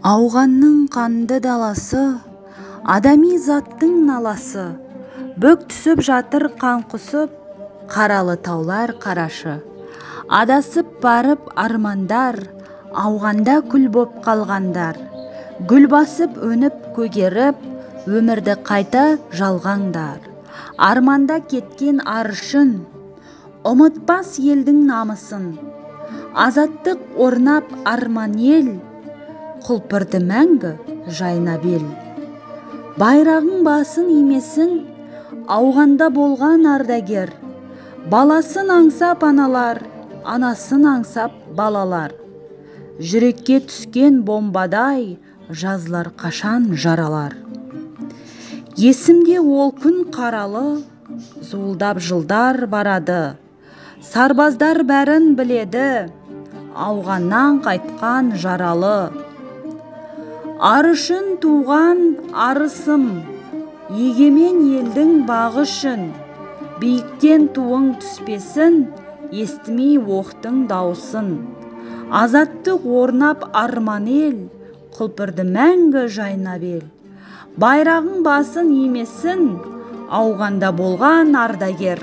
Ауғанның қанды даласы, адами заттың наласы, бөк түсіп жатыр қан құсып, қаралы таулар қарашы. Адасып барып армандар, ауғанда күл боп қалғандар. Гүл басып өніп көгеріп, өмірді қайта жалғаңдар. Арманда кеткен арышын, ұмытпас елдің намысын. Азаттық орнап арман ел, құлпырды мәңгі жайнап ел. Байрағың басын имесін, ауғанда болған ардагер. Баласын аңсап аналар, анасын аңсап балалар. Жүрекке түскен бомбадай, жазылар қашан жаралар. Есімде ол күн қаралы, зуылдап жылдар барады. Сарбаздар бәрін біледі, ауғаннан қайтқан жаралы. Арышын туған арысым, егемен елдің бағы үшін. Биіктен туың түспесін, естімей оқтың даусын. Азаттық орнап арман ел, құлпырды мәңгі жайнап ел. Байрағың басын имесін, ауғанда болған ардагер.